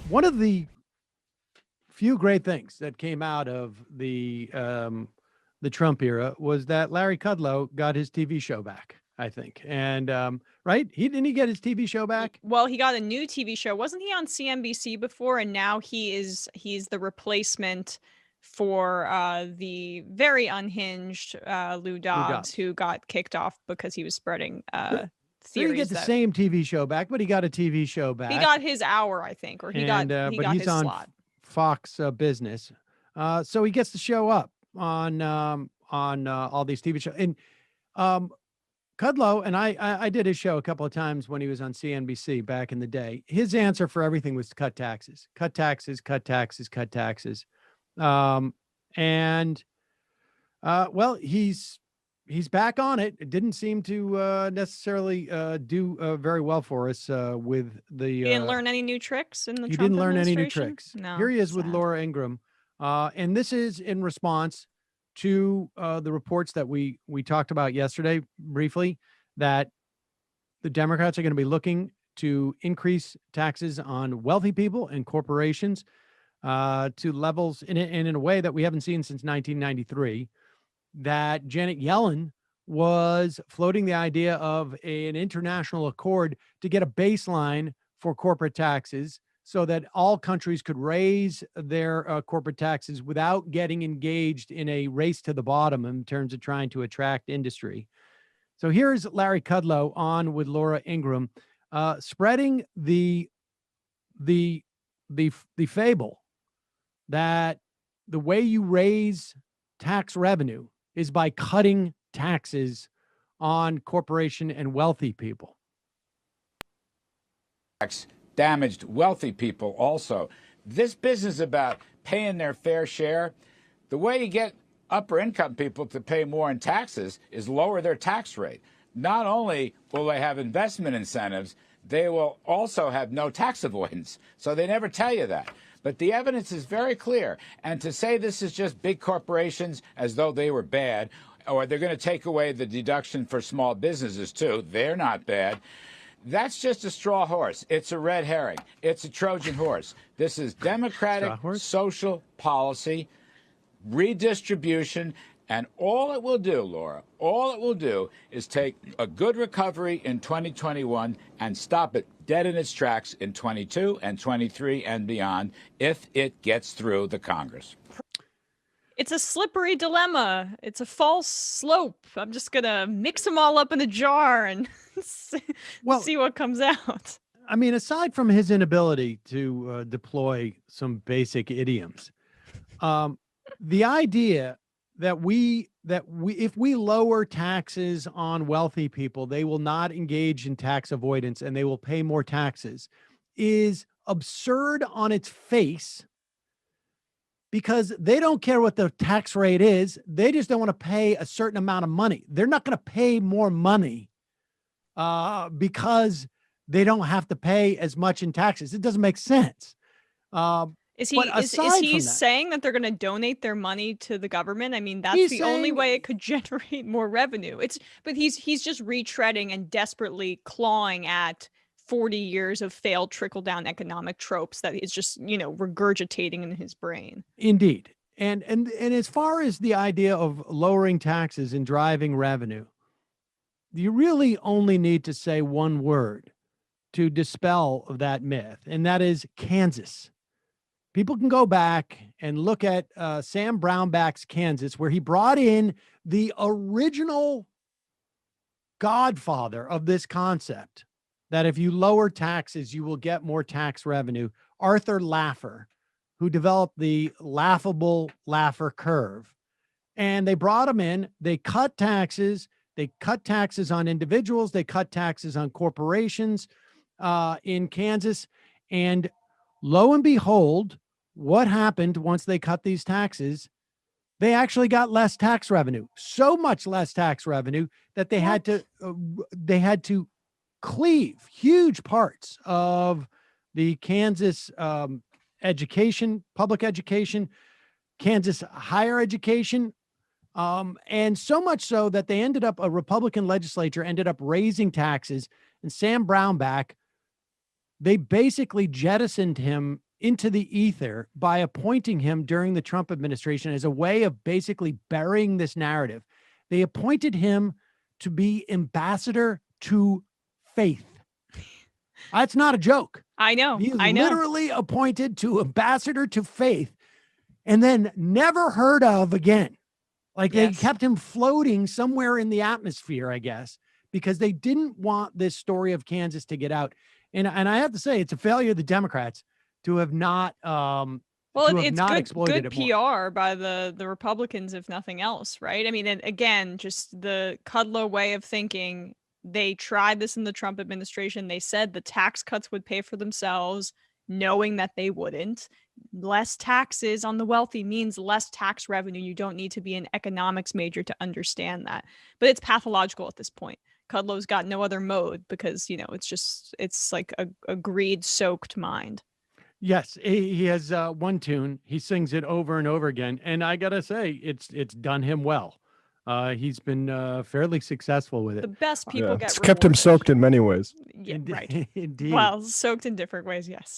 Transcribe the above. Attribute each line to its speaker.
Speaker 1: One of the few great things that came out of the Trump era was that Larry Kudlow got his TV show back, I think. And right, he didn't he get his TV show back?
Speaker 2: Well, he got a new TV show. Wasn't he on CNBC before? And now he's the replacement for the very unhinged Lou
Speaker 1: Lou
Speaker 2: Dobbs,
Speaker 1: Dobbs.
Speaker 2: who got kicked off because he was spreading
Speaker 1: So he didn't get
Speaker 2: theories
Speaker 1: the
Speaker 2: that
Speaker 1: same TV show back, but he got a TV show
Speaker 2: he
Speaker 1: back,
Speaker 2: got his hour, I think, or
Speaker 1: and
Speaker 2: he
Speaker 1: but
Speaker 2: got
Speaker 1: he's
Speaker 2: his
Speaker 1: on
Speaker 2: slot.
Speaker 1: Fox Business, so he gets to show up on all these TV shows. And um, Kudlow, and I did his show a couple of times when he was on CNBC back in the day. His answer for everything was to cut taxes, cut taxes, cut taxes, cut taxes. And well, he's back on it. It didn't seem to necessarily do very well for us with the.
Speaker 2: He didn't learn any new tricks in the
Speaker 1: He
Speaker 2: Trump
Speaker 1: didn't learn any new
Speaker 2: administration?
Speaker 1: tricks.
Speaker 2: No,
Speaker 1: Here he is with
Speaker 2: sad.
Speaker 1: Laura Ingraham, and this is in response to the reports that we talked about yesterday briefly, that the Democrats are going to be looking to increase taxes on wealthy people and corporations to levels in a way that we haven't seen since 1993. That Janet Yellen was floating the idea of an international accord to get a baseline for corporate taxes so that all countries could raise their corporate taxes without getting engaged in a race to the bottom in terms of trying to attract industry. So here's Larry Kudlow on with Laura Ingraham, spreading the fable that the way you raise tax revenue is by cutting taxes on corporation and wealthy people.
Speaker 3: Damaged wealthy people also. This business about paying their fair share, the way you get upper income people to pay more in taxes is lower their tax rate. Not only will they have investment incentives, they will also have no tax avoidance. So they never tell you that. But the evidence is very clear. And to say this is just big corporations as though they were bad, or they're going to take away the deduction for small businesses too, they're not bad. That's just a straw horse. It's a red herring. It's a Trojan horse. This is democratic social policy, redistribution, and all it will do, Laura, all it will do is take a good recovery in 2021 and stop it dead in its tracks in 22 and 23 and beyond if it gets through the Congress.
Speaker 2: It's a slippery dilemma. It's a false slope. I'm just going to mix them all up in a jar and see what comes out.
Speaker 1: I mean, aside from his inability to deploy some basic idioms, the idea that if we lower taxes on wealthy people, they will not engage in tax avoidance and they will pay more taxes is absurd on its face, because they don't care what the tax rate is. They just don't want to pay a certain amount of money. They're not going to pay more money because they don't have to pay as much in taxes. It doesn't make sense.
Speaker 2: Is he saying that they're going to donate their money to the government? I mean, that's the only way it could generate more revenue. But he's just retreading and desperately clawing at 40 years of failed trickle-down economic tropes that is just, regurgitating in his brain.
Speaker 1: Indeed. And as far as the idea of lowering taxes and driving revenue, you really only need to say one word to dispel that myth, and that is Kansas. People can go back and look at Sam Brownback's Kansas, where he brought in the original godfather of this concept, that if you lower taxes, you will get more tax revenue, Arthur Laffer, who developed the laughable Laffer curve. And they brought him in, they cut taxes on individuals, they cut taxes on corporations in Kansas. And lo and behold, what happened once they cut these taxes? They actually got less tax revenue, so much less tax revenue that they had to cleave huge parts of the Kansas education, public education, Kansas higher education, and so much so that a Republican legislature ended up raising taxes, and Sam Brownback, they basically jettisoned him into the ether by appointing him during the Trump administration as a way of basically burying this narrative. They appointed him to be ambassador to faith. That's not a joke.
Speaker 2: I know.
Speaker 1: He is
Speaker 2: I know.
Speaker 1: literally appointed to ambassador to faith and then never heard of again. Like they kept him floating somewhere in the atmosphere, I guess, because they didn't want this story of Kansas to get out. And I have to say, it's a failure of the Democrats to have not
Speaker 2: well, it's good PR by the Republicans, if nothing else, right? I mean, and again, just the Kudlow way of thinking. They tried this in the Trump administration. They said the tax cuts would pay for themselves, knowing that they wouldn't. Less taxes on the wealthy means less tax revenue. You don't need to be an economics major to understand that. But it's pathological at this point. Kudlow's got no other mode because, it's like a greed-soaked mind.
Speaker 1: Yes, he has one tune. He sings it over and over again. And I got to say, it's done him well. He's been fairly successful with it.
Speaker 2: The best people get
Speaker 4: it's kept him soaked in many ways.
Speaker 2: Yeah, right.
Speaker 1: Indeed.
Speaker 2: Well, soaked in different ways, yes.